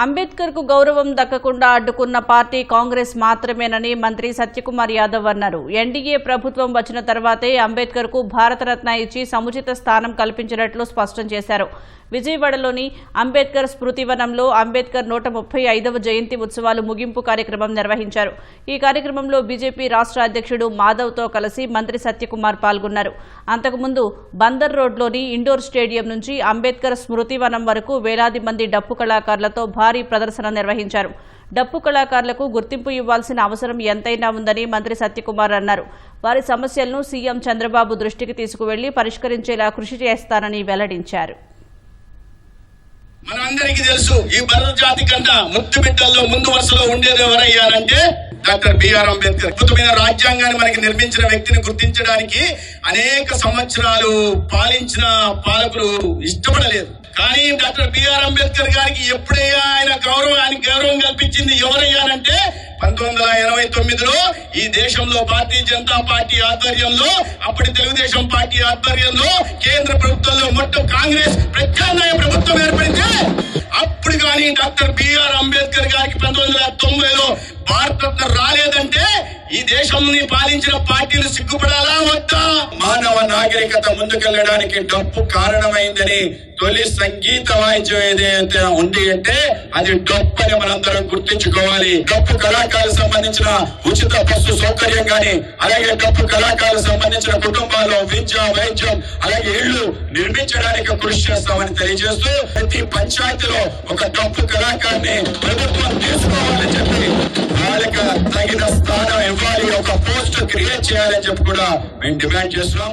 అంబేద్కర్ కు గౌరవం దక్కకుండా అడ్డుకున్న పార్టీ కాంగ్రెస్ మాత్రమేనని మంత్రి సత్యకుమార్ యాదవ్ అన్నారు. ఎన్డీఏ ప్రభుత్వం వచ్చిన తర్వాతే అంబేద్కర్ కు భారతరత్న ఇచ్చి సముచిత స్థానం కల్పించినట్లు స్పష్టం చేశారు. విజయవాడలోని అంబేద్కర్ స్మృతివనంలో అంబేద్కర్ 135వ జయంతి ఉత్సవాలు ముగింపు కార్యక్రమం నిర్వహించారు. ఈ కార్యక్రమంలో బీజేపీ రాష్ట్ర అధ్యక్షుడు మాధవ్తో కలిసి మంత్రి సత్యకుమార్ పాల్గొన్నారు. అంతకుముందు బందర్ రోడ్లోని ఇండోర్ స్టేడియం నుంచి అంబేద్కర్ స్మృతివనం వరకు వేలాది మంది డప్పు కళాకారులతో భారీ ప్రదర్శన నిర్వహించారు. డప్పు కళాకారులకు గుర్తింపు ఇవ్వాల్సిన అవసరం ఎంతైనా ఉందని మంత్రి సత్యకుమార్ అన్నారు. వారి సమస్యలను సీఎం చంద్రబాబు దృష్టికి తీసుకువెళ్లి పరిష్కరించేలా కృషి చేస్తానని వెల్లడించారు. మనందరికీ తెలుసు, ఈ భారత జాతి కన్నా ముక్తి బిడ్డల్లో ముందు వరుసలో ఉండేది ఎవరయ్యారంటే డాక్టర్ బిఆర్ అంబేద్కర్. అద్భుతమైన రాజ్యాంగాన్ని మనకి నిర్మించిన వ్యక్తిని గుర్తించడానికి అనేక సంవత్సరాలు పాలించిన పాలకులు ఇష్టపడలేదు. కానీ డాక్టర్ బిఆర్ అంబేద్కర్ గారికి ఎప్పుడైనా ఆయన గౌరవం కల్పించింది ఎవరయ్యారంటే 1989లో ఈ దేశంలో భారతీయ జనతా పార్టీ ఆధ్వర్యంలో, అప్పటి తెలుగుదేశం పార్టీ ఆధ్వర్యంలో కేంద్ర ప్రభుత్వంలో మొత్తం కాంగ్రెస్ ప్రత్యామ్నాయ ప్రభుత్వం ఏర్పడితే అప్పుడు కానీ డాక్టర్ బిఆర్ అంబేద్కర్ గారికి 1990లో భారతరత్న రాలేదంటే ఈ దేశంని పాలించిన పార్టీలు సిగ్గుపడాలా వద్దా? మానవ నాగరికత ముందుకెళ్లడానికి డప్పు కారణమైందని తొలి సంగీత వాయిద్యం ఏదైతే ఉంది అంటే అది డప్పు అని మనందరం గుర్తించుకోవాలి. డప్పు కళాకారులకు సంబంధించిన ఉచిత బస్సు సౌకర్యం గాని, అలాగే డప్పు కళాకారులకు సంబంధించిన కుటుంబాల్లో విద్య, వైద్యం, అలాగే ఇళ్లు నిర్మించడానికి కృషి చేస్తామని తెలియజేస్తూ ప్రతి పంచాయతీలో ఒక డప్పు కళాకారుని ప్రభుత్వం తీసుకోవాలని చెప్పి వాళ్ళకి తగిన స్థానం ఇవ్వాలి, ఒక పోస్ట్ క్రియేట్ చేయాలని చెప్పి కూడా మేము డిమాండ్ చేస్తున్నాం.